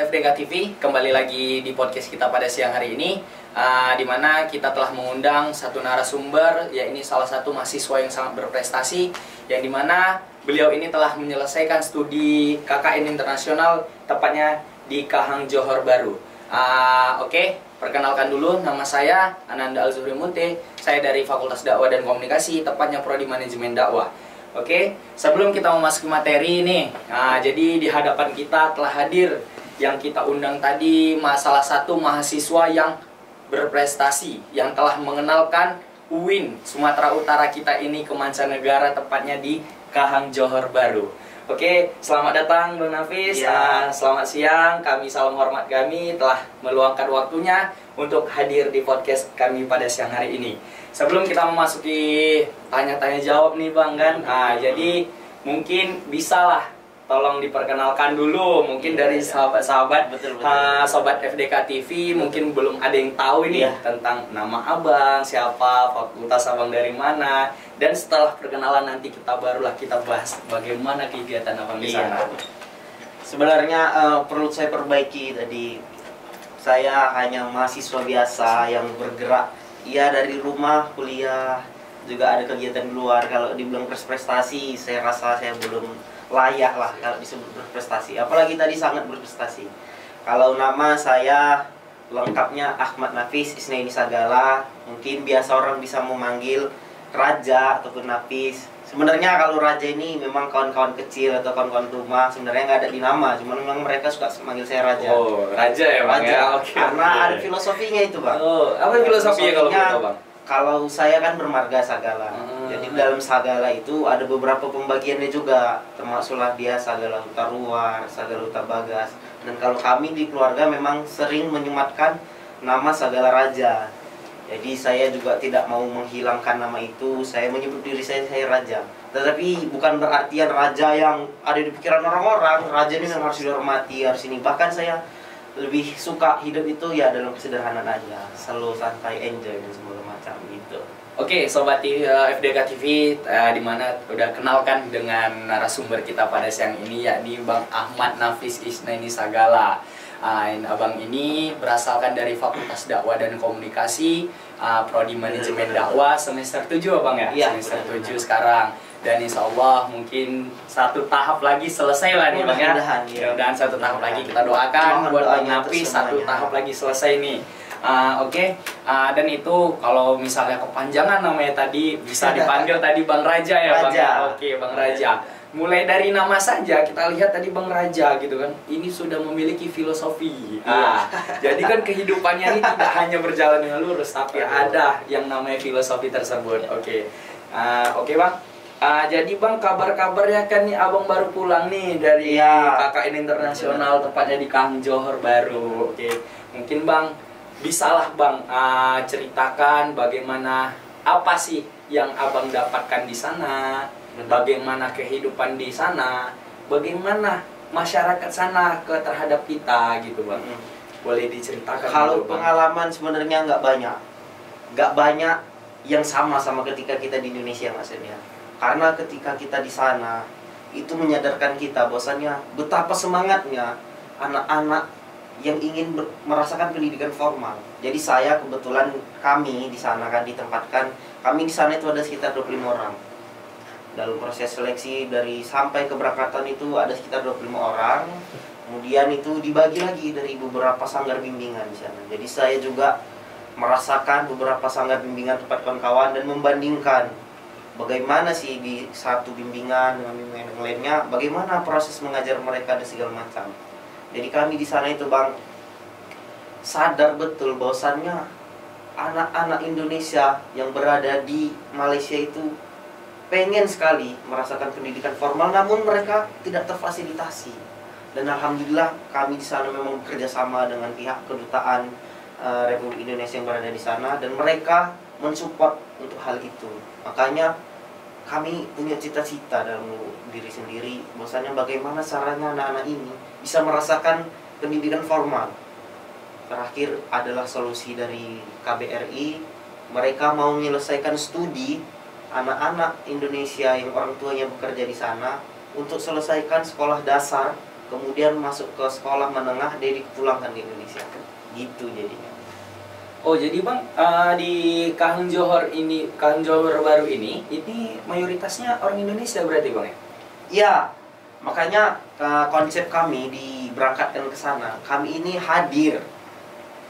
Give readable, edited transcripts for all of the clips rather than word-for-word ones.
FDK TV, kembali lagi di podcast kita pada siang hari ini, di mana kita telah mengundang satu narasumber, yaitu salah satu mahasiswa yang sangat berprestasi, yang dimana beliau ini telah menyelesaikan studi KKN internasional, tepatnya di Kahang Johor Bahru. Oke, perkenalkan dulu, nama saya Ananda Al-Zuhri Munte, saya dari Fakultas Dakwah dan Komunikasi, tepatnya Prodi Manajemen Dakwah. Oke, sebelum kita memasuki materi ini, jadi di hadapan kita telah hadir yang kita undang tadi salah satu mahasiswa yang berprestasi, yang telah mengenalkan UIN Sumatera Utara kita ini ke mancanegara, tepatnya di Kahang Johor Bahru. Oke, selamat datang Bang Nafis. Selamat siang. Kami salam hormat kami telah meluangkan waktunya untuk hadir di podcast kami pada siang hari ini. Sebelum kita memasuki tanya-tanya jawab nih Bang kan, jadi mungkin bisalah tolong diperkenalkan dulu mungkin dari sahabat-sahabat, sobat FDK TV, mungkin belum ada yang tahu ini tentang nama Abang, siapa, fakultas Abang dari mana, dan setelah perkenalan nanti kita barulah kita bahas bagaimana kegiatan Abang di sana. Sebenarnya perlu saya perbaiki tadi, saya hanya mahasiswa biasa yang bergerak dari rumah, kuliah, juga ada kegiatan di luar. Kalau dibilang berprestasi, saya rasa saya belum layak lah kalau disebut berprestasi, apalagi tadi sangat berprestasi. Kalau nama saya lengkapnya Ahmad Nafis Isnaini Sagala, mungkin biasa orang bisa memanggil Raja ataupun Nafis. Sebenarnya kalau Raja ini memang kawan-kawan kecil atau kawan-kawan rumah, sebenarnya nggak ada di nama, cuma memang mereka suka manggil saya Raja. Oh, Raja ya Bang? Raja. Okay, karena ada filosofinya itu Bang. Oh, apa filosofinya kalau begitu Bang? Kalau saya kan bermarga Sagala, jadi dalam Sagala itu ada beberapa pembagiannya juga, termasuklah dia Sagala Huta Ruar, Sagala Huta Bagas. Dan kalau kami di keluarga memang sering menyematkan nama Sagala Raja. Jadi saya juga tidak mau menghilangkan nama itu, saya menyebut diri saya Raja. Tetapi bukan berartian Raja yang ada di pikiran orang-orang, Raja ini memang harus dihormati, harus ini. Bahkan saya lebih suka hidup itu dalam kesederhanaan aja, selalu santai, enjoy dan segala macam gitu. Oke, sobat FDK TV, dimana udah kenalkan dengan narasumber kita pada siang ini, yakni Bang Ahmad Nafis Isnaini Sagala. Abang ini berasalkan dari Fakultas Dakwah dan Komunikasi, Prodi Manajemen Dakwah, semester 7 Bang ya? Semester 7 sekarang. Dan insya Allah mungkin satu tahap lagi selesai lah nih Bang ya. Mudah-mudahan satu tahap lagi, kita doakan buat Bang Nafis satu tahap lagi selesai nih. Oke, dan itu kalau misalnya kepanjangan namanya tadi bisa dipanggil tadi Bang Raja ya Bang ya? Oke, Bang Raja. Mulai dari nama saja kita lihat tadi Bang Raja gitu kan, ini sudah memiliki filosofi. Jadi kan kehidupannya ini tidak hanya berjalan dengan lurus, tapi ada yang namanya filosofi tersebut. Oke, Bang. Jadi Bang, kabar-kabarnya kan nih Abang baru pulang nih dari KKN internasional, tepatnya di Kahang Johor Bahru. Oke, mungkin Bang bisalah Bang ceritakan bagaimana, apa sih yang Abang dapatkan di sana, bagaimana kehidupan di sana, bagaimana masyarakat sana terhadap kita gitu Bang. Boleh diceritakan? Kalau pengalaman sebenarnya nggak banyak yang sama ketika kita di Indonesia maksudnya. Karena ketika kita di sana itu menyadarkan kita bahwasanya betapa semangatnya anak-anak yang ingin merasakan pendidikan formal. Jadi saya kebetulan kami di sana kan ditempatkan, kami di sana itu ada sekitar 25 orang. Dalam proses seleksi dari sampai keberangkatan itu ada sekitar 25 orang. Kemudian itu dibagi lagi dari beberapa sanggar bimbingan di sana. Jadi saya juga merasakan beberapa sanggar bimbingan tempat kawan-kawan dan membandingkan bagaimana sih di satu bimbingan dengan bimbingan yang lainnya, bagaimana proses mengajar mereka dan segala macam. Jadi kami di sana itu Bang sadar betul bahwasannya anak-anak Indonesia yang berada di Malaysia itu pengen sekali merasakan pendidikan formal, namun mereka tidak terfasilitasi. Dan alhamdulillah kami di sana memang bekerja sama dengan pihak kedutaan Republik Indonesia yang berada di sana, dan mereka mensupport untuk hal itu. Makanya kami punya cita-cita dalam diri sendiri, bahwasanya bagaimana caranya anak-anak ini bisa merasakan pendidikan formal. Terakhir adalah solusi dari KBRI, mereka mau menyelesaikan studi anak-anak Indonesia yang orang tuanya bekerja di sana untuk selesaikan sekolah dasar kemudian masuk ke sekolah menengah, dia dipulangkan ke Indonesia. Gitu jadinya. Oh jadi Bang, di Kahung Johor ini, Kahung Johor baru ini mayoritasnya orang Indonesia berarti Bang ya? Iya, makanya konsep kami diberangkatkan ke sana. Kami ini hadir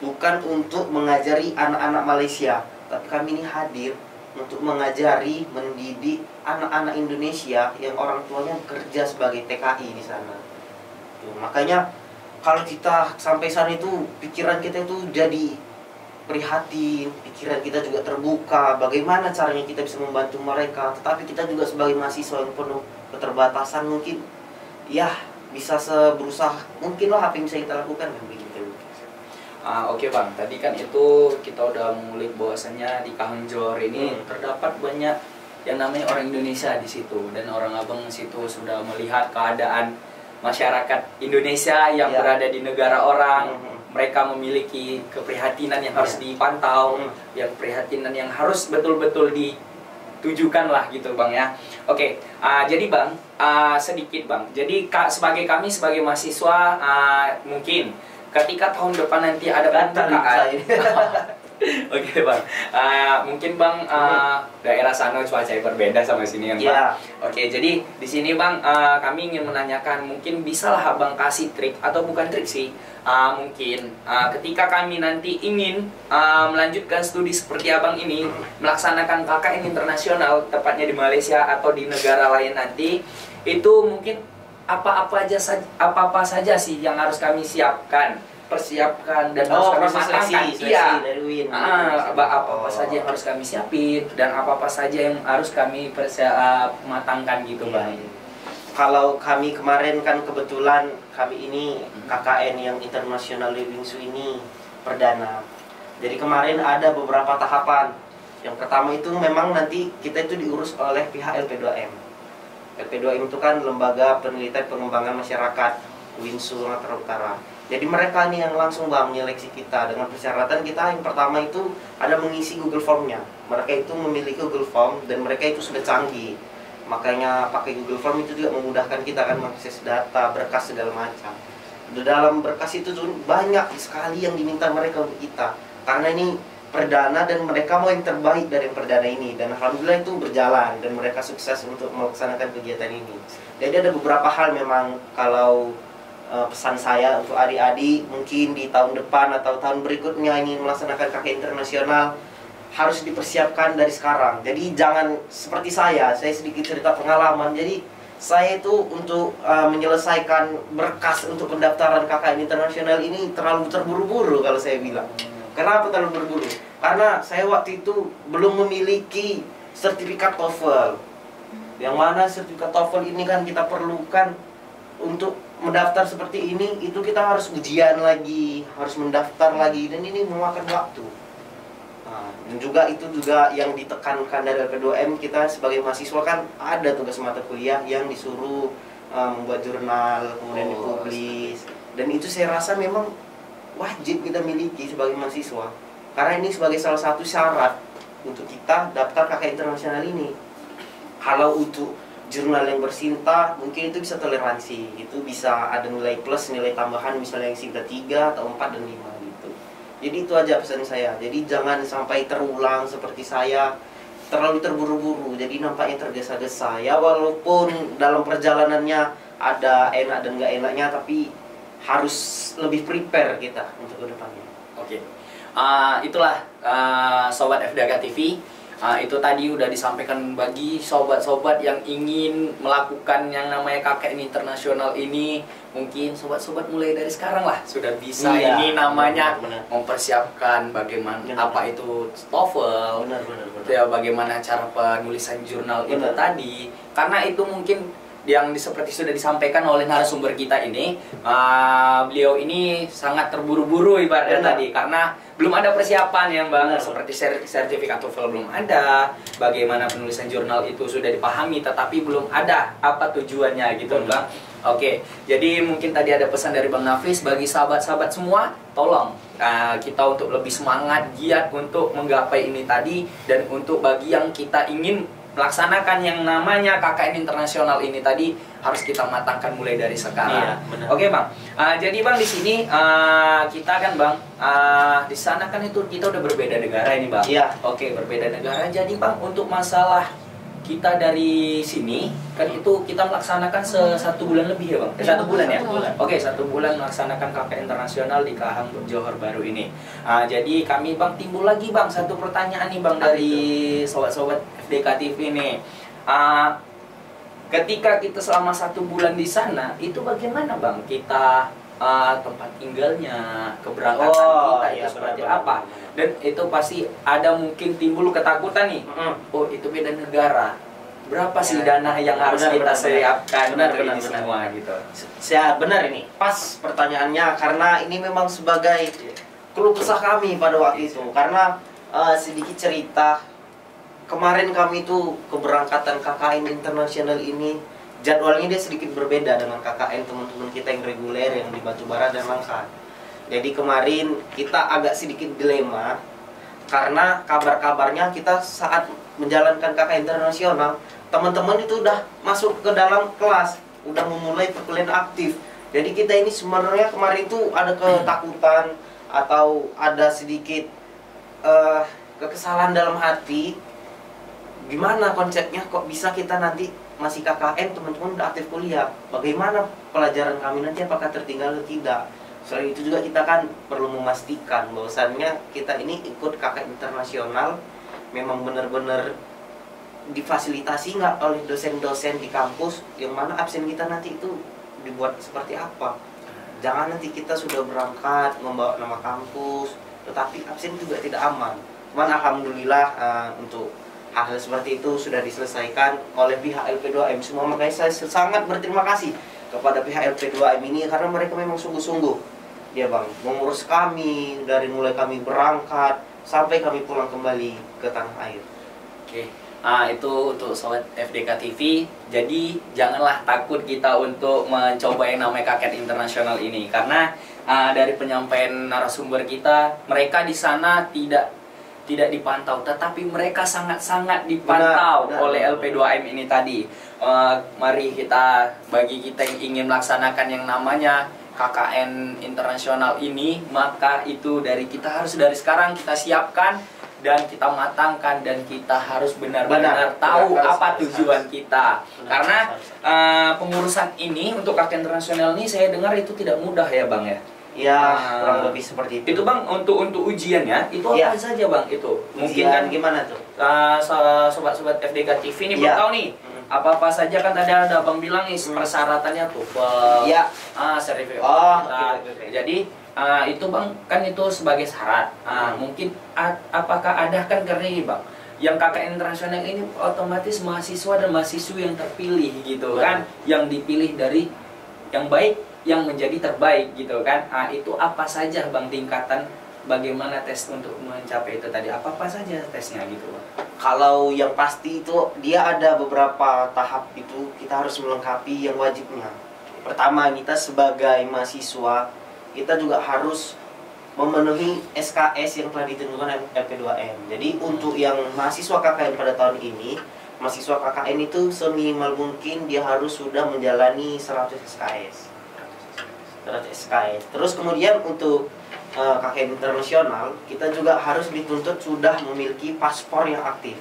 bukan untuk mengajari anak-anak Malaysia, tapi kami ini hadir untuk mengajari, mendidik anak-anak Indonesia yang orang tuanya kerja sebagai TKI di sana. Tuh, makanya kalau kita sampai sana itu pikiran kita itu jadi prihatin, pikiran kita juga terbuka, bagaimana caranya kita bisa membantu mereka. Tetapi kita juga sebagai mahasiswa yang penuh keterbatasan, mungkin ya bisa berusaha mungkin lah apa yang bisa kita lakukan kan begitu. Oke Bang, tadi kan itu kita udah mengulik bahwasannya di Kahung Johor ini terdapat banyak yang namanya orang Indonesia di situ, dan orang Abang situ sudah melihat keadaan masyarakat Indonesia yang berada di negara orang. Mereka memiliki keprihatinan yang harus dipantau, yang keprihatinan yang harus betul-betul ditujukan lah gitu Bang ya. Oke, jadi Bang, sedikit Bang. Jadi sebagai kami sebagai mahasiswa, mungkin ketika tahun depan nanti ada pembukaan. Oke Bang, mungkin Bang daerah sana cuaca berbeda sama sini kan Bang. Oke, jadi di sini Bang, kami ingin menanyakan, mungkin bisalah Abang kasih trik atau bukan trik sih, mungkin ketika kami nanti ingin melanjutkan studi seperti Abang ini, melaksanakan KKN internasional tepatnya di Malaysia atau di negara lain nanti, itu mungkin apa-apa saja sih yang harus kami persiapkan dan harus kami matangkan. Iya. Apa-apa saja yang harus kami siapin dan apa-apa saja yang harus kami matangkan gitu Bang. Kalau kami kemarin kan kebetulan kami ini KKN yang International Living Su ini perdana. Jadi kemarin ada beberapa tahapan. Yang pertama itu memang nanti kita itu diurus oleh pihak LP2M. LP2M itu kan Lembaga Penelitian Pengembangan Masyarakat Winsu Sumatera Utara. Jadi mereka nih yang langsung Bang menyeleksi kita dengan persyaratan kita. Yang pertama itu ada mengisi Google Form-nya. Mereka itu memiliki Google Form dan mereka itu sudah canggih. Makanya pakai Google Form itu juga memudahkan kita kan mengakses data, berkas segala macam. Di dalam berkas itu banyak sekali yang diminta mereka untuk kita. Karena ini perdana dan mereka mau yang terbaik dari yang perdana ini. Dan alhamdulillah itu berjalan dan mereka sukses untuk melaksanakan kegiatan ini. Jadi ada beberapa hal memang kalau pesan saya untuk adik-adik mungkin di tahun depan atau tahun berikutnya ingin melaksanakan KKN internasional harus dipersiapkan dari sekarang. Jadi jangan seperti saya sedikit cerita pengalaman. Jadi saya itu untuk menyelesaikan berkas untuk pendaftaran KKN internasional ini terlalu terburu-buru kalau saya bilang. Kenapa terlalu terburu-buru? Karena saya waktu itu belum memiliki sertifikat TOEFL. Yang mana sertifikat TOEFL ini kan kita perlukan untuk mendaftar seperti ini, itu kita harus ujian lagi, harus mendaftar lagi, dan ini memakan waktu. Dan juga itu juga yang ditekankan dari LP2M, kita sebagai mahasiswa kan ada tugas mata kuliah yang disuruh membuat jurnal, kemudian dipublis. Dan itu saya rasa memang wajib kita miliki sebagai mahasiswa. Karena ini sebagai salah satu syarat untuk kita daftar KKN internasional ini. Kalau untuk jurnal yang bersinta, mungkin itu bisa toleransi, itu bisa ada nilai plus, nilai tambahan, misalnya yang sinta 3 atau 4 dan 5 gitu. Jadi itu aja pesan saya. Jadi jangan sampai terulang seperti saya, terlalu terburu-buru, jadi nampaknya tergesa-gesa. Ya walaupun dalam perjalanannya ada enak dan nggak enaknya, tapi harus lebih prepare kita untuk ke depannya. Oke. Itulah Sobat FDK TV. Itu tadi udah disampaikan bagi sobat-sobat yang ingin melakukan yang namanya KKN internasional ini. Mungkin sobat-sobat mulai dari sekarang lah sudah bisa ini namanya mempersiapkan bagaimana apa itu TOEFL, ya bagaimana cara penulisan jurnal itu tadi. Karena itu mungkin yang seperti sudah disampaikan oleh narasumber kita ini, beliau ini sangat terburu-buru ibaratnya tadi, karena belum ada persiapan yang seperti sertifikat TOEFL belum ada, bagaimana penulisan jurnal itu sudah dipahami, tetapi belum ada apa tujuannya gitu Bang. Oke, jadi mungkin tadi ada pesan dari Bang Nafis bagi sahabat-sahabat semua, tolong kita untuk lebih semangat, giat untuk menggapai ini tadi, dan untuk bagi yang kita ingin melaksanakan yang namanya KKN internasional ini tadi harus kita matangkan mulai dari sekarang. Iya, benar. Oke bang, jadi bang di sini kita kan bang di sana kan itu kita udah berbeda negara ini bang. Iya. Oke, berbeda negara. Jadi bang untuk masalah kita dari sini kan itu kita melaksanakan 1 bulan lebih ya bang. 1 bulan ya. 1 bulan. Oke, 1 bulan melaksanakan KKN internasional di Kahang Johor Baru ini. Jadi kami bang timbul lagi bang satu pertanyaan nih bang dari sobat-sobat FDK TV ini. Ketika kita selama 1 bulan di sana, itu bagaimana bang kita tempat tinggalnya, keberangkatan kita itu iya, seperti benar, apa? benar. Dan itu pasti ada mungkin timbul ketakutan nih. Oh itu beda negara. Berapa sih Ya, dana yang harus benar, kita benar, siapkan benar, untuk benar, ini benar. semua gitu? Benar ini. Pas pertanyaannya karena ini memang sebagai keluh kesah kami pada waktu itu. Karena sedikit cerita, kemarin kami itu keberangkatan KKN internasional ini jadwalnya dia sedikit berbeda dengan KKN teman-teman kita yang reguler yang di Batubara dan Langkat. Jadi kemarin kita agak sedikit dilema karena kabar-kabarnya kita saat menjalankan KKN internasional teman-teman itu udah masuk ke dalam kelas, udah memulai perkuliahan aktif. Jadi kita ini sebenarnya kemarin itu ada ketakutan atau ada sedikit kekesalan dalam hati. Gimana konsepnya kok bisa kita nanti masih KKN teman-teman udah aktif kuliah, bagaimana pelajaran kami nanti apakah tertinggal atau tidak. Selain itu juga kita kan perlu memastikan bahwasannya kita ini ikut KKN internasional memang benar-benar difasilitasi nggak oleh dosen-dosen di kampus, yang mana absen kita nanti itu dibuat seperti apa. Jangan nanti kita sudah berangkat membawa nama kampus tetapi absen juga tidak aman. Cuman alhamdulillah untuk hal seperti itu sudah diselesaikan oleh pihak LP2M semua. Makanya saya sangat berterima kasih kepada pihak LP2M ini karena mereka memang sungguh-sungguh ya bang mengurus kami dari mulai kami berangkat sampai kami pulang kembali ke tanah air. Oke, itu untuk sobat FDK TV. Jadi janganlah takut kita untuk mencoba yang namanya KKN internasional ini karena dari penyampaian narasumber kita, mereka di sana tidak dipantau, tetapi mereka sangat-sangat dipantau oleh LP2M ini tadi. Mari kita, bagi kita yang ingin melaksanakan yang namanya KKN internasional ini, maka itu dari kita harus dari sekarang kita siapkan dan kita matangkan dan kita harus benar-benar tahu apa tujuan kita. Karena pengurusan ini untuk KKN internasional ini saya dengar itu tidak mudah ya bang ya. Ya, kurang lebih seperti itu. Itu bang untuk ujiannya itu apa saja bang itu? Mungkin kan gimana tuh? Sobat-sobat FDK TV ini belum tahu nih. Apa-apa saja kan tadi ada abang bilang nih persyaratannya TOEFL, sertifikat. Jadi itu bang kan itu sebagai syarat. Mungkin apakah ada kan karena ini bang yang KKN internasional ini otomatis mahasiswa dan mahasiswi yang terpilih gitu kan, yang dipilih dari yang baik yang menjadi terbaik gitu kan. Itu apa saja bang tingkatan bagaimana tes untuk mencapai itu tadi, apa saja tesnya gitu bang? Kalau yang pasti itu dia ada beberapa tahap itu kita harus melengkapi yang wajibnya. Pertama, kita sebagai mahasiswa kita juga harus memenuhi SKS yang telah ditentukan LP2M. Jadi untuk yang mahasiswa KKN pada tahun ini, mahasiswa KKN itu seminimal mungkin dia harus sudah menjalani 100 SKS. Terus kemudian untuk KKN internasional kita juga harus dituntut sudah memiliki paspor yang aktif.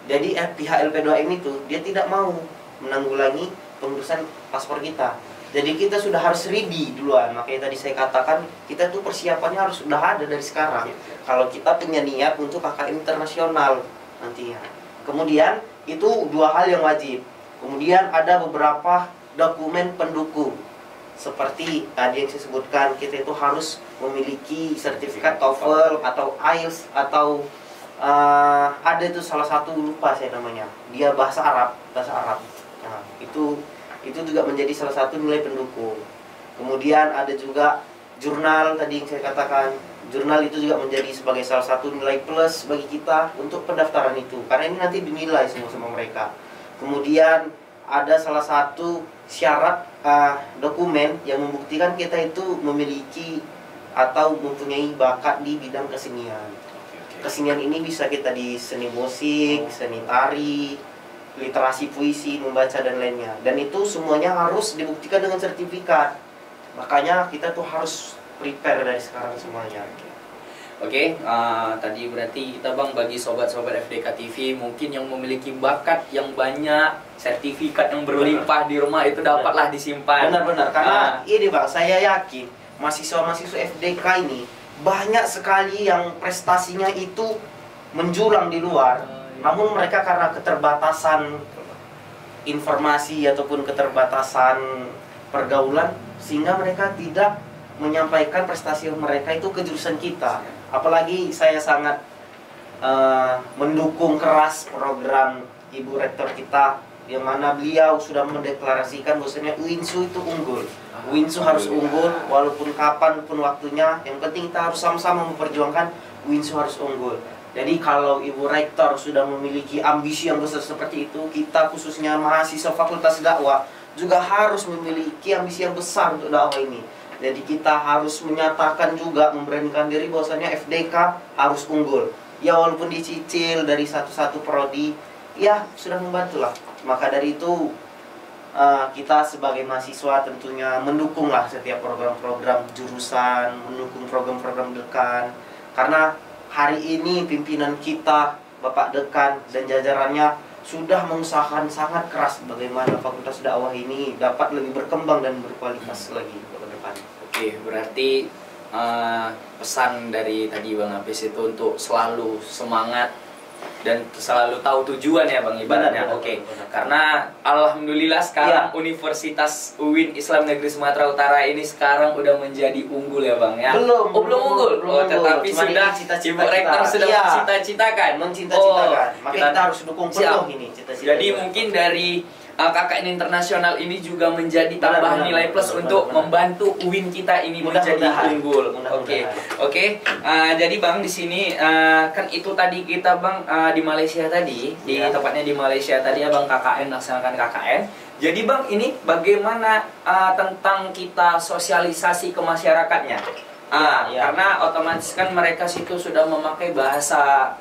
Jadi pihak LP2M itu dia tidak mau menanggulangi pengurusan paspor kita. Jadi kita sudah harus ready duluan. Makanya tadi saya katakan kita tuh persiapannya harus sudah ada dari sekarang. Kalau kita punya niat untuk KKN internasional nantinya. Kemudian itu 2 hal yang wajib. Kemudian ada beberapa dokumen pendukung. Seperti tadi yang saya sebutkan, kita itu harus memiliki sertifikat TOEFL atau IELTS atau ada itu salah satu lupa saya namanya. Dia bahasa Arab. Nah, itu juga menjadi salah satu nilai pendukung. Kemudian ada juga jurnal tadi yang saya katakan. Jurnal itu juga menjadi sebagai salah satu nilai plus bagi kita untuk pendaftaran itu. Karena ini nanti dinilai semua sama mereka. Kemudian ada salah satu syarat dokumen yang membuktikan kita itu memiliki atau mempunyai bakat di bidang kesenian. kesenian ini bisa kita di seni musik, seni tari, literasi puisi, membaca dan lainnya. Dan itu semuanya harus dibuktikan dengan sertifikat. Makanya kita tuh harus prepare dari sekarang semuanya. Oke, tadi berarti kita Bang bagi sobat-sobat FDK TV mungkin yang memiliki bakat yang banyak, sertifikat yang berlimpah di rumah itu dapatlah disimpan. Benar-benar, karena ini Bang, saya yakin mahasiswa-mahasiswa FDK ini banyak sekali yang prestasinya itu menjulang di luar. Namun mereka karena keterbatasan informasi ataupun keterbatasan pergaulan, sehingga mereka tidak menyampaikan prestasi mereka itu ke jurusan kita. Apalagi saya sangat mendukung keras program Ibu Rektor kita, yang mana beliau sudah mendeklarasikan bahwasanya UINSU itu unggul. UINSU harus unggul walaupun kapan pun waktunya. Yang penting kita harus sama-sama memperjuangkan UINSU harus unggul. Jadi kalau Ibu Rektor sudah memiliki ambisi yang besar seperti itu, kita khususnya mahasiswa Fakultas Dakwah juga harus memiliki ambisi yang besar untuk dakwah ini. Jadi kita harus menyatakan juga, memberanikan diri bahwasanya FDK harus unggul. Ya walaupun dicicil dari satu-satu prodi, ya sudah membantu lah. Maka dari itu kita sebagai mahasiswa tentunya mendukunglah setiap program-program jurusan, mendukung program-program dekan. Karena hari ini pimpinan kita, Bapak Dekan dan jajarannya sudah mengusahakan sangat keras bagaimana Fakultas Dakwah ini dapat lebih berkembang dan berkualitas lagi ke depan. Oke, berarti pesan dari tadi Bang Hafiz itu untuk selalu semangat dan selalu tahu tujuan ya Bang ibaratnya. Oke. Karena alhamdulillah sekarang ya, Universitas UIN Islam Negeri Sumatera Utara ini sekarang udah menjadi unggul ya Bang ya. Belum unggul. Tetapi cuma sudah Ibu Rektor sudah mencita-citakan. Makanya kita harus dukung penuh ini cita-cita. Jadi mungkin dari KKN internasional ini juga menjadi tambahan nilai plus untuk membantu UIN kita ini menjadi unggul. Oke. Jadi Bang di sini kan itu tadi kita Bang di Malaysia tadi, di tepatnya di Malaysia tadi ya Bang KKN melaksanakan KKN. Jadi Bang ini bagaimana tentang kita sosialisasi ke masyarakatnya? Karena otomatis kan mereka situ sudah memakai bahasa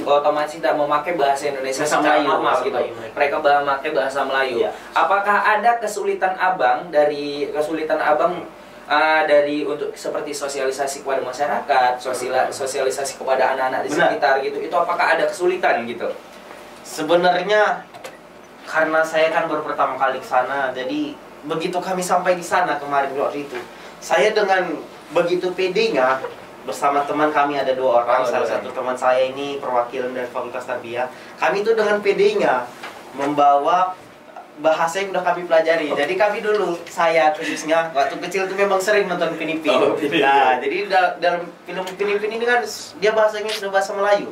otomatis tidak memakai bahasa Indonesia secara normal gitu. Mereka memakai bahasa Melayu. Ya. Apakah ada kesulitan Abang dari untuk seperti sosialisasi kepada masyarakat, sosialisasi kepada anak-anak di sekitar gitu? Itu apakah ada kesulitan gitu? Sebenarnya karena saya kan baru pertama kali ke sana, jadi begitu kami sampai di sana kemarin waktu itu, saya dengan begitu pedenya bersama teman kami ada 2 orang, salah satu teman saya ini perwakilan dari Fakultas Tarbiyah. Kami itu dengan PD-nya membawa bahasa yang udah kami pelajari. Jadi kami dulu, saya khususnya waktu kecil itu memang sering nonton Upin Ipin. Nah, jadi dalam film Upin Ipin ini kan dia bahasanya sudah bahasa Melayu.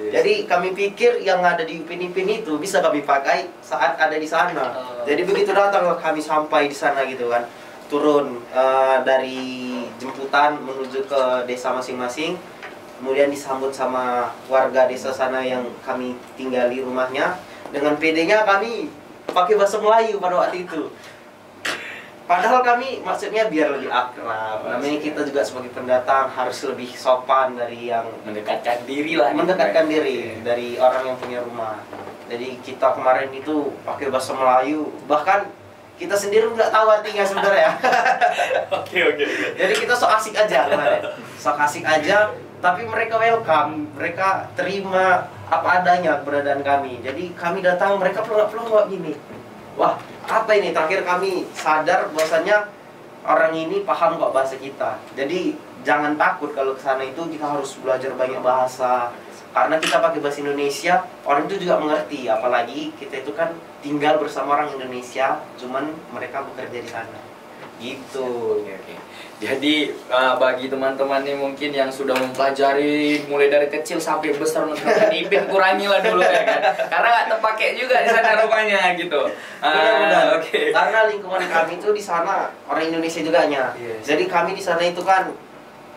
Jadi kami pikir yang ada di Upin Ipin itu bisa kami pakai saat ada di sana. Jadi begitu datang kami sampai di sana gitu kan, turun dari jemputan menuju ke desa masing-masing, kemudian disambut sama warga desa sana yang kami tinggali rumahnya. Dengan PD-nya kami pakai bahasa Melayu pada waktu itu. Padahal kami maksudnya biar lebih akrab. Namanya kita juga sebagai pendatang harus lebih sopan dari yang mendekatkan diri lah. Mendekatkan diri dari orang yang punya rumah. Jadi kita kemarin itu pakai bahasa Melayu, bahkan kita sendiri nggak tahu artinya sebenarnya. Oke. Jadi kita sok asik aja kemarin. Sok asik aja, tapi mereka welcome, mereka terima apa adanya keberadaan kami. Jadi kami datang, mereka pelongo-pelongo gini. Wah, apa ini? Terakhir kami sadar bahwasanya orang ini paham kok bahasa kita. Jadi jangan takut kalau ke sana itu kita harus belajar banyak bahasa. Karena kita pakai bahasa Indonesia, orang itu juga mengerti. Apalagi kita itu kan tinggal bersama orang Indonesia, cuman mereka bekerja di sana. Gitu. Oke. Jadi bagi teman-teman nih mungkin yang sudah mempelajari mulai dari kecil sampai besar nonton Ipin, kurangilah dulu ya kan. Karena nggak terpakai juga di sana rumahnya gitu. Benar. Karena lingkungan kami itu di sana orang Indonesia juga nya. Jadi kami di sana itu kan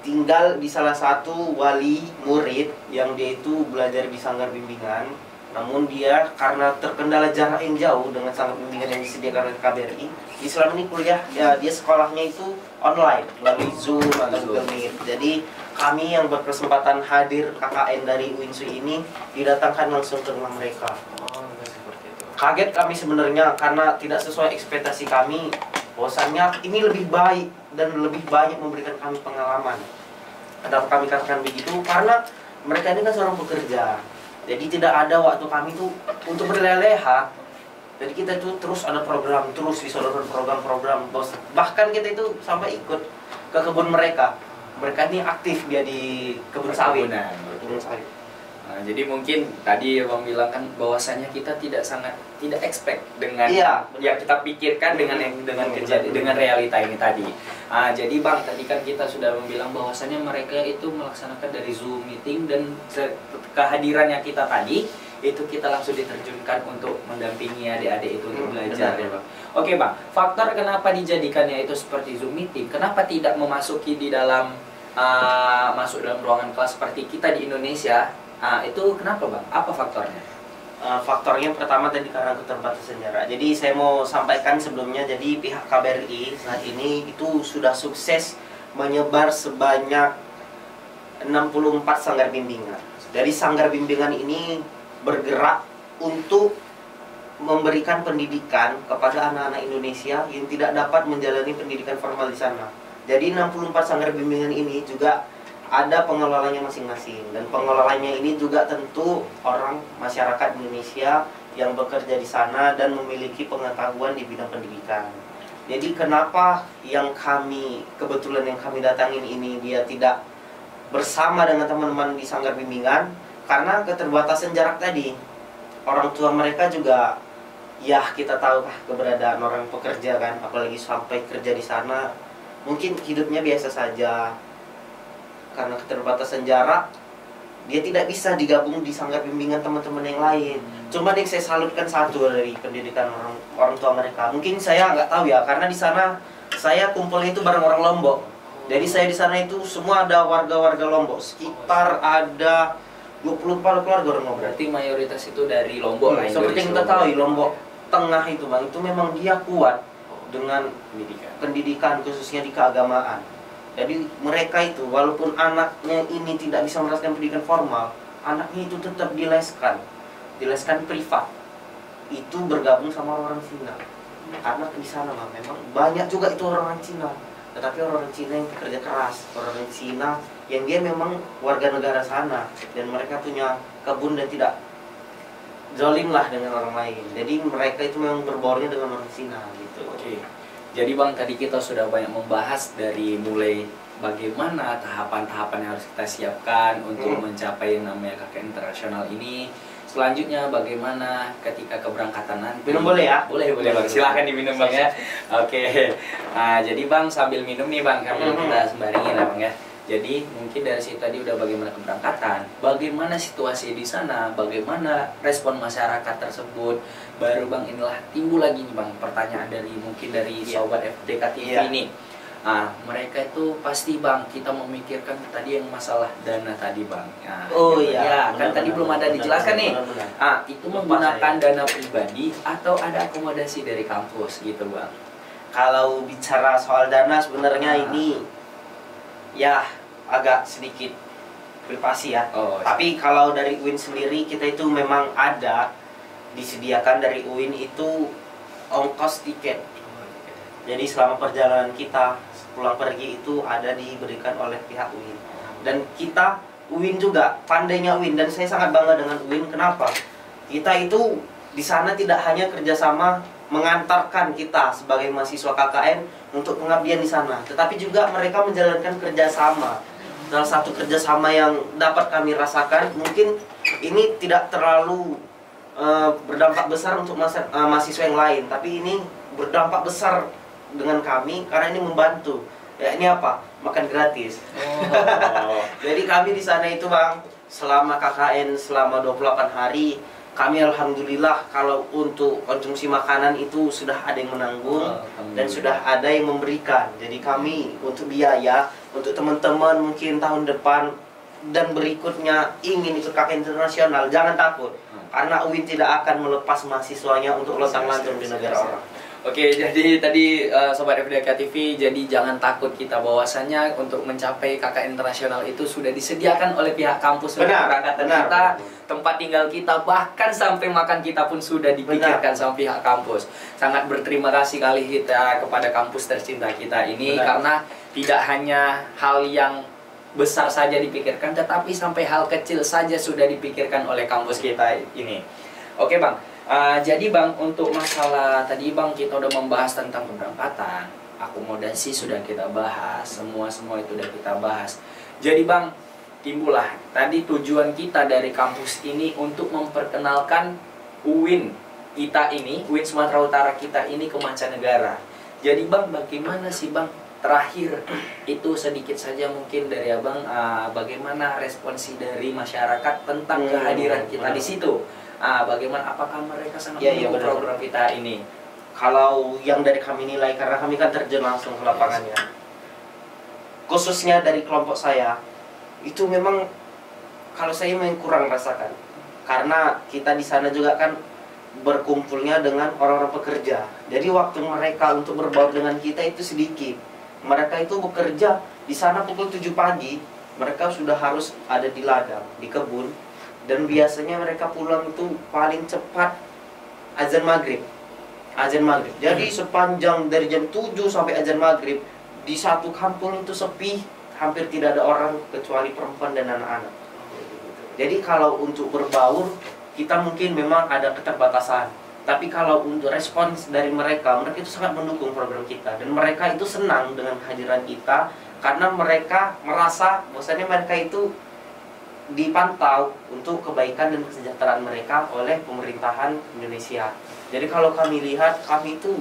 tinggal di salah satu wali murid yang dia itu belajar di sanggar bimbingan. Namun dia karena terkendala jarak yang jauh dengan sanggar bimbingan yang disediakan oleh KBRI, Islam ini kuliah ya dia sekolahnya itu online melalui Zoom atau Google Meet. Jadi kami yang berkesempatan hadir KKN dari UINSUI ini didatangkan langsung ke rumah mereka. Seperti itu. Kaget kami sebenarnya karena tidak sesuai ekspektasi kami. Bahwasannya ini lebih baik dan lebih banyak memberikan kami pengalaman. Kenapa kami katakan begitu? Karena mereka ini kan seorang pekerja. Jadi tidak ada waktu kami tuh untuk berleha-leha. Jadi kita itu terus ada program, terus disodorkan program-program. Bahkan kita itu sampai ikut ke kebun mereka. Mereka ini aktif dia di kebun sawit. Kebun sawit. Nah, jadi mungkin tadi Bang bilang kan bahwasanya kita tidak expect dengan yang kita pikirkan dengan kejadian dengan realita ini tadi. Jadi Bang tadi kan kita sudah bilang bahwasanya mereka itu melaksanakan dari Zoom meeting dan kehadirannya kita tadi itu kita langsung diterjunkan untuk mendampingi adik-adik itu untuk belajar ya Bang. Oke Bang, faktor kenapa dijadikannya itu seperti Zoom meeting, kenapa tidak memasuki di dalam masuk dalam ruangan kelas seperti kita di Indonesia? Itu kenapa Bang? Apa faktornya? Faktornya pertama tadi karena keterbatasan jarak. Jadi saya mau sampaikan sebelumnya, jadi pihak KBRI saat ini itu sudah sukses menyebar sebanyak 64 sanggar bimbingan. Dari sanggar bimbingan ini bergerak untuk memberikan pendidikan kepada anak-anak Indonesia yang tidak dapat menjalani pendidikan formal di sana. Jadi 64 sanggar bimbingan ini juga ada pengelolanya masing-masing, dan pengelolanya ini juga tentu orang masyarakat Indonesia yang bekerja di sana dan memiliki pengetahuan di bidang pendidikan. Jadi kenapa yang kebetulan yang kami datangin ini dia tidak bersama dengan teman-teman di sanggar bimbingan, karena keterbatasan jarak tadi. Orang tua mereka juga, ya kita tahu keberadaan orang pekerja kan, apalagi sampai kerja di sana mungkin hidupnya biasa saja. Karena keterbatasan jarak, dia tidak bisa digabung di sanggar bimbingan teman-teman yang lain. Cuma yang saya salutkan satu dari pendidikan orang tua mereka. Mungkin saya nggak tahu ya, karena di sana saya kumpulnya itu bareng orang Lombok. Jadi saya di sana itu semua ada warga-warga Lombok. Sekitar ada 20 keluarga orang Lombok. Berarti mayoritas itu dari Lombok lah. Seperti yang kita tahu, Lombok Tengah itu Bang, itu memang dia kuat dengan pendidikan khususnya di keagamaan. Jadi mereka itu walaupun anaknya ini tidak bisa merasakan pendidikan formal, anaknya itu tetap dileskan privat. Itu bergabung sama orang Cina. Karena di sana memang banyak juga itu orang Cina. Tetapi orang Cina yang bekerja keras, orang Cina yang dia memang warga negara sana, dan mereka punya kebun dan tidak zalim lah dengan orang lain. Jadi mereka itu memang berbaurnya dengan orang Cina gitu. Oke. Jadi Bang, tadi kita sudah banyak membahas dari mulai bagaimana tahapan-tahapan yang harus kita siapkan untuk mencapai yang namanya KKN internasional ini. Selanjutnya bagaimana ketika keberangkatan nanti. Minum boleh ya? Boleh Bang, silahkan diminum Bang ya. Oke. Jadi Bang sambil minum nih Bang, sambil kita sembaringin lah Bang ya. Jadi mungkin dari situ tadi udah bagaimana keberangkatan, bagaimana situasi di sana, bagaimana respon masyarakat tersebut. Baru Bang inilah timbul lagi nih Bang pertanyaan mungkin dari sobat FDK TV ini. Mereka itu pasti Bang kita memikirkan tadi yang masalah dana tadi Bang. Kan tadi belum ada dijelaskan nih. Itu menggunakan dana pribadi atau ada akomodasi dari kampus gitu Bang. Kalau bicara soal dana sebenarnya ini ya agak sedikit privasi ya. Tapi kalau dari UIN sendiri kita itu memang ada disediakan dari UIN itu ongkos tiket. Jadi selama perjalanan kita pulang pergi itu ada diberikan oleh pihak UIN. Dan kita UIN juga pandainya UIN, dan saya sangat bangga dengan UIN. Kenapa? Kita itu di sana tidak hanya kerjasama mengantarkan kita sebagai mahasiswa KKN untuk pengabdian di sana, tetapi juga mereka menjalankan kerjasama. Salah satu kerjasama yang dapat kami rasakan, mungkin ini tidak terlalu berdampak besar untuk mahasiswa yang lain, tapi ini berdampak besar dengan kami karena ini membantu. Ya ini apa? Makan gratis. Jadi kami di sana itu Bang, selama KKN selama 28 hari, kami alhamdulillah kalau untuk konsumsi makanan itu sudah ada yang menanggung dan sudah ada yang memberikan. Jadi kami untuk biaya untuk teman-teman mungkin tahun depan dan berikutnya ingin ikut KKN internasional, jangan takut. Karena UIN tidak akan melepas mahasiswanya untuk lontang-lantung di negara orang. Oke, jadi tadi Sobat FDK TV, jadi jangan takut kita bahwasanya untuk mencapai KKN internasional itu sudah disediakan oleh pihak kampus untuk keberangkatan kita, tempat tinggal kita, bahkan sampai makan kita pun sudah dipikirkan sama pihak kampus. Sangat berterima kasih kali kita kepada kampus tercinta kita ini, karena tidak hanya hal yang besar saja dipikirkan, tetapi sampai hal kecil saja sudah dipikirkan oleh kampus kita ini. Oke Bang. Jadi Bang, untuk masalah tadi Bang kita udah membahas tentang keberangkatan, akomodasi sudah kita bahas, semua itu udah kita bahas. Jadi Bang, timbullah tadi tujuan kita dari kampus ini untuk memperkenalkan UIN kita ini, UIN Sumatera Utara kita ini ke mancanegara. Jadi Bang, bagaimana sih Bang terakhir itu sedikit saja mungkin dari Abang, bagaimana responsi dari masyarakat tentang kehadiran kita di situ? Bagaimana, apakah mereka sangat mendukung program kita ini? Kalau yang dari kami nilai, karena kami kan terjun langsung ke lapangannya, khususnya dari kelompok saya, itu memang kalau saya memang kurang rasakan, karena kita di sana juga kan berkumpulnya dengan orang-orang pekerja. Jadi waktu mereka untuk berbaur dengan kita itu sedikit. Mereka itu bekerja di sana pukul 7 pagi, mereka sudah harus ada di ladang, di kebun. Dan biasanya mereka pulang itu paling cepat azan maghrib. Jadi sepanjang dari jam 7 sampai azan maghrib, di satu kampung itu sepi, hampir tidak ada orang kecuali perempuan dan anak-anak. Jadi kalau untuk berbaur, kita mungkin memang ada keterbatasan. Tapi kalau untuk respons dari mereka itu sangat mendukung program kita. Dan mereka itu senang dengan kehadiran kita, karena mereka merasa bahwasanya mereka itu dipantau untuk kebaikan dan kesejahteraan mereka oleh pemerintahan Indonesia. Jadi kalau kami lihat, kami itu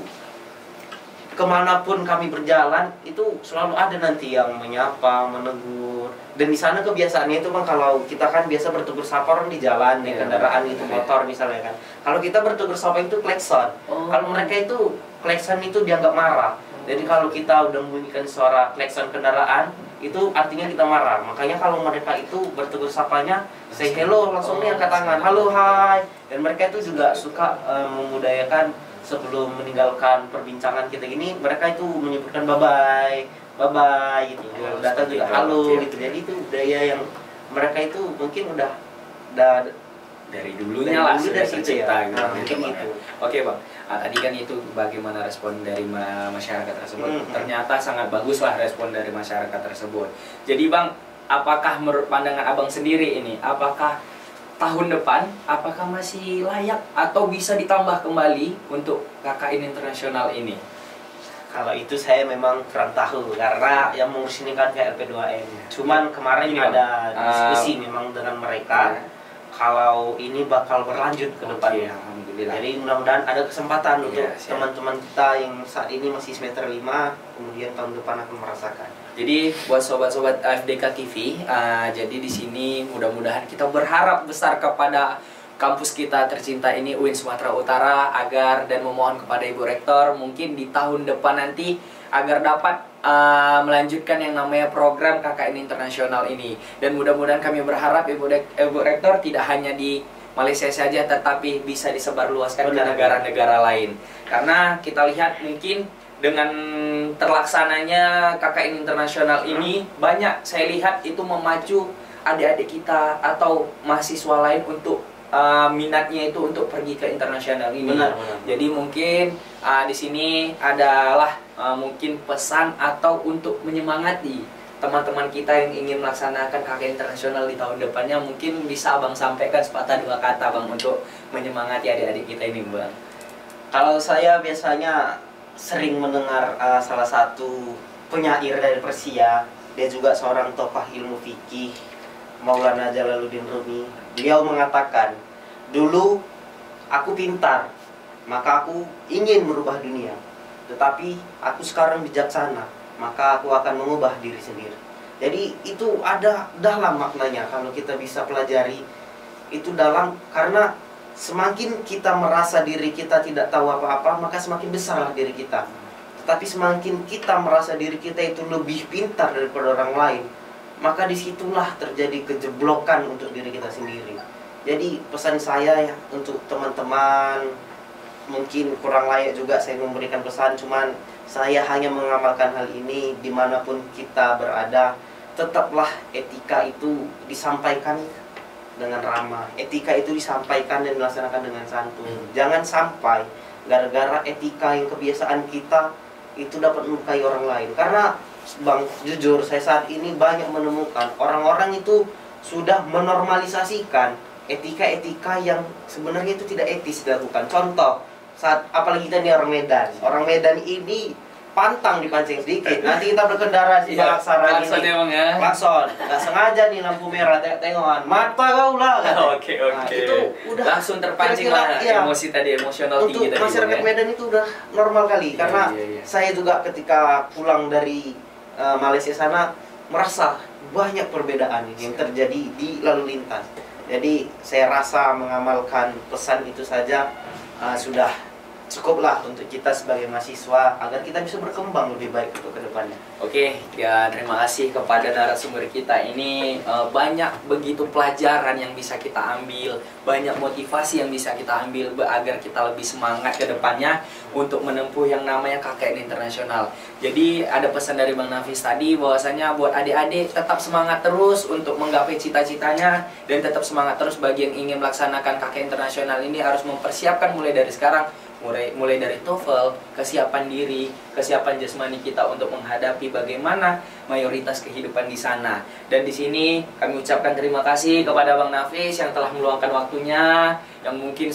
kemanapun kami berjalan itu selalu ada nanti yang menyapa, menegur. Dan di sana kebiasaannya itu Bang, kalau kita kan biasa bertegur sapa orang di jalan, di kendaraan itu motor misalnya kan. Kalau kita bertegur sapa itu klakson. Kalau mereka itu klakson itu dianggap marah. Jadi kalau kita udah membunyikan suara klakson kendaraan, itu artinya kita marah. Makanya kalau mereka itu bertegur sapanya, say hello, langsung nih angkat tangan, halo, hai. Dan mereka itu juga suka memudayakan sebelum meninggalkan perbincangan kita gini, mereka itu menyebutkan bye bye gitu. Datang juga halo gitu. Jadi itu budaya yang mereka itu mungkin udah dari dulunya lah sudah tercipta gitu. Oke Bang, tadi kan itu bagaimana respon dari masyarakat tersebut. Ternyata sangat bagus lah respon dari masyarakat tersebut. Jadi Bang, apakah menurut pandangan Abang sendiri ini, apakah tahun depan apakah masih layak atau bisa ditambah kembali untuk KKN internasional ini? Kalau itu saya memang kurang tahu, karena yang mengurus ini kan KLP2M. Cuman kemarin ada diskusi memang dengan mereka, kalau ini bakal berlanjut ke depannya. Jadi mudah-mudahan ada kesempatan untuk teman-teman kita yang saat ini masih semester 5, kemudian tahun depan akan merasakan. Jadi buat sobat-sobat FDK TV, jadi di sini mudah-mudahan kita berharap besar kepada kampus kita tercinta ini, UIN Sumatera Utara, agar dan memohon kepada Ibu Rektor mungkin di tahun depan nanti agar dapat melanjutkan yang namanya program KKN internasional ini. Dan mudah-mudahan kami berharap Ibu Rektor tidak hanya di Malaysia saja, tetapi bisa disebarluaskan ke negara-negara lain. Karena kita lihat mungkin dengan terlaksananya KKN internasional ini, banyak saya lihat itu memacu adik-adik kita atau mahasiswa lain untuk minatnya itu untuk pergi ke internasional ini. Jadi mungkin di sini adalah mungkin pesan atau untuk menyemangati teman-teman kita yang ingin melaksanakan KKN internasional di tahun depannya. Mungkin bisa Abang sampaikan sepatah dua kata Bang untuk menyemangati adik-adik kita ini Bang. Kalau saya biasanya sering mendengar salah satu penyair dari Persia, dia juga seorang tokoh ilmu fikih, Maulana Jalaluddin Rumi. Beliau mengatakan, dulu aku pintar, maka aku ingin merubah dunia. Tetapi aku sekarang bijaksana, maka aku akan mengubah diri sendiri. Jadi itu ada dalam maknanya, kalau kita bisa pelajari itu dalam, karena semakin kita merasa diri kita tidak tahu apa-apa, maka semakin besarlah diri kita. Tetapi semakin kita merasa diri kita itu lebih pintar daripada orang lain, maka disitulah terjadi kejeblokan untuk diri kita sendiri. Jadi pesan saya ya untuk teman-teman mungkin kurang layak juga saya memberikan pesan, cuman saya hanya mengamalkan hal ini dimanapun kita berada. Tetaplah etika itu disampaikan dengan ramah, etika itu disampaikan dan dilaksanakan dengan santun. Jangan sampai gara-gara etika yang kebiasaan kita itu dapat melukai orang lain. Karena Bang, jujur saya saat ini banyak menemukan orang-orang itu sudah menormalisasikan etika-etika yang sebenarnya itu tidak etis dilakukan. Contoh, saat apalagi kita ini orang Medan ini pantang dipancing sedikit, nanti kita berkendara di Balaksara ini, klakson, nggak sengaja nih lampu merah, tengokan, mata kau lah. Oke. Nah, itu udah langsung terpancing lah emosi tadi, emosional tinggi tadi. Untuk masyarakat Medan itu udah normal kali, karena saya juga ketika pulang dari Malaysia sana merasa banyak perbedaan yang terjadi di lalu lintas. Jadi saya rasa mengamalkan pesan itu saja sudah cukuplah untuk kita sebagai mahasiswa agar kita bisa berkembang lebih baik untuk kedepannya. Oke, ya terima kasih kepada narasumber kita ini. Banyak begitu pelajaran yang bisa kita ambil, banyak motivasi yang bisa kita ambil agar kita lebih semangat ke depannya untuk menempuh yang namanya KKN internasional. Jadi ada pesan dari Bang Nafis tadi bahwasanya buat adik-adik tetap semangat terus untuk menggapai cita-citanya, dan tetap semangat terus bagi yang ingin melaksanakan KKN internasional ini harus mempersiapkan mulai dari sekarang. Mulai dari TOEFL, kesiapan diri, kesiapan jasmani kita untuk menghadapi bagaimana mayoritas kehidupan di sana. Dan di sini kami ucapkan terima kasih kepada Bang Nafis yang telah meluangkan waktunya, yang mungkin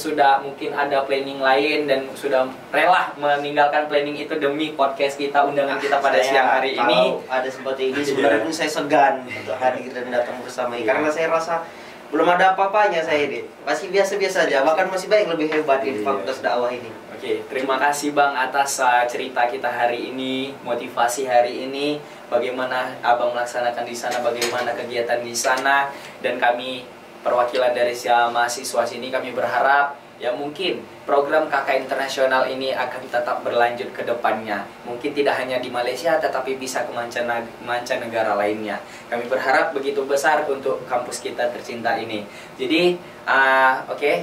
ada planning lain dan sudah rela meninggalkan planning itu demi podcast kita, undangan kita pada siang hari ini. Kalau ada seperti ini sebenarnya pun saya segan untuk hadir dan datang bersama ini, karena saya rasa belum ada apa-apanya saya deh, masih biasa-biasa aja, bahkan masih banyak lebih hebat di fakultas dakwah ini. Oke, terima kasih Bang atas cerita kita hari ini, motivasi hari ini, bagaimana Abang melaksanakan di sana, bagaimana kegiatan di sana, dan kami perwakilan dari mahasiswa sini kami berharap ya mungkin program KKN internasional ini akan tetap berlanjut ke depannya. Mungkin tidak hanya di Malaysia tetapi bisa ke mancanegara lainnya. Kami berharap begitu besar untuk kampus kita tercinta ini. Jadi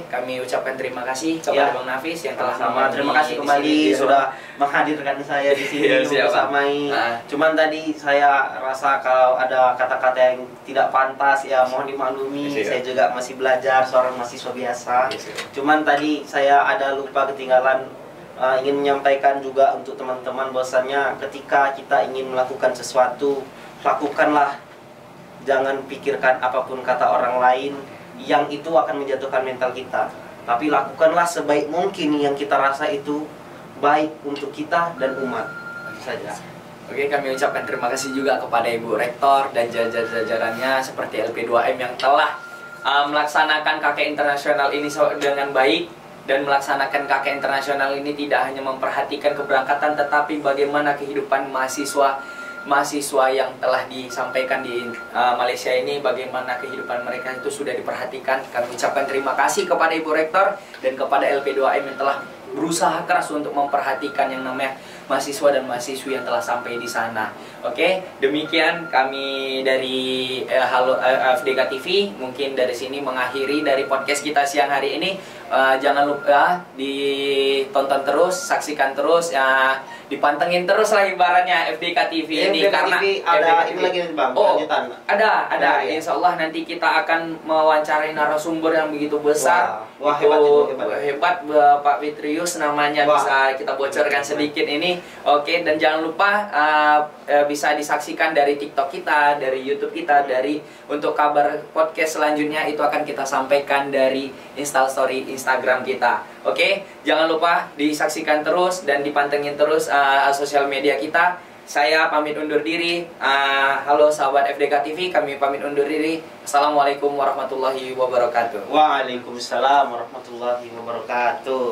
kami ucapkan terima kasih kepada Bang Nafis yang telah terima kasih kembali sudah menghadirkan saya di sini bersamai. Cuman tadi saya rasa kalau ada kata-kata yang tidak pantas ya mohon dimaklumi. Saya juga masih belajar, seorang mahasiswa biasa. Cuman tadi saya ada lupa ketinggalan ingin menyampaikan juga untuk teman-teman bahwasannya ketika kita ingin melakukan sesuatu, lakukanlah, jangan pikirkan apapun kata orang lain yang itu akan menjatuhkan mental kita, tapi lakukanlah sebaik mungkin yang kita rasa itu baik untuk kita dan umat. Itu saja. Oke, kami ucapkan terima kasih juga kepada Ibu Rektor dan jajarannya seperti LP2M yang telah melaksanakan KKN internasional ini dengan baik, dan melaksanakan KKN internasional ini tidak hanya memperhatikan keberangkatan tetapi bagaimana kehidupan mahasiswa yang telah disampaikan di Malaysia ini, bagaimana kehidupan mereka itu sudah diperhatikan. Kami ucapkan terima kasih kepada Ibu Rektor dan kepada LP2M yang telah berusaha keras untuk memperhatikan yang namanya mahasiswa dan mahasiswi yang telah sampai di sana. Oke, demikian kami dari FDK TV. Mungkin dari sini mengakhiri dari podcast kita siang hari ini. Jangan lupa ditonton terus, saksikan terus, dipantengin terus lah ibaratnya FDK TV ini, karena TV ada ini lagi Bang, lanjutan. Ada. Insya Allah nanti kita akan mewawancarai narasumber yang begitu besar. Wah, hebat Pak Fitrius namanya, bisa kita bocorkan sedikit ini. Oke, dan jangan lupa bisa disaksikan dari TikTok kita, dari YouTube kita, untuk kabar podcast selanjutnya itu akan kita sampaikan dari Instastory Instagram kita. Oke, jangan lupa disaksikan terus dan dipantengin terus sosial media kita. Saya pamit undur diri. Halo sahabat FDK TV, kami pamit undur diri. Assalamualaikum warahmatullahi wabarakatuh. Waalaikumsalam warahmatullahi wabarakatuh.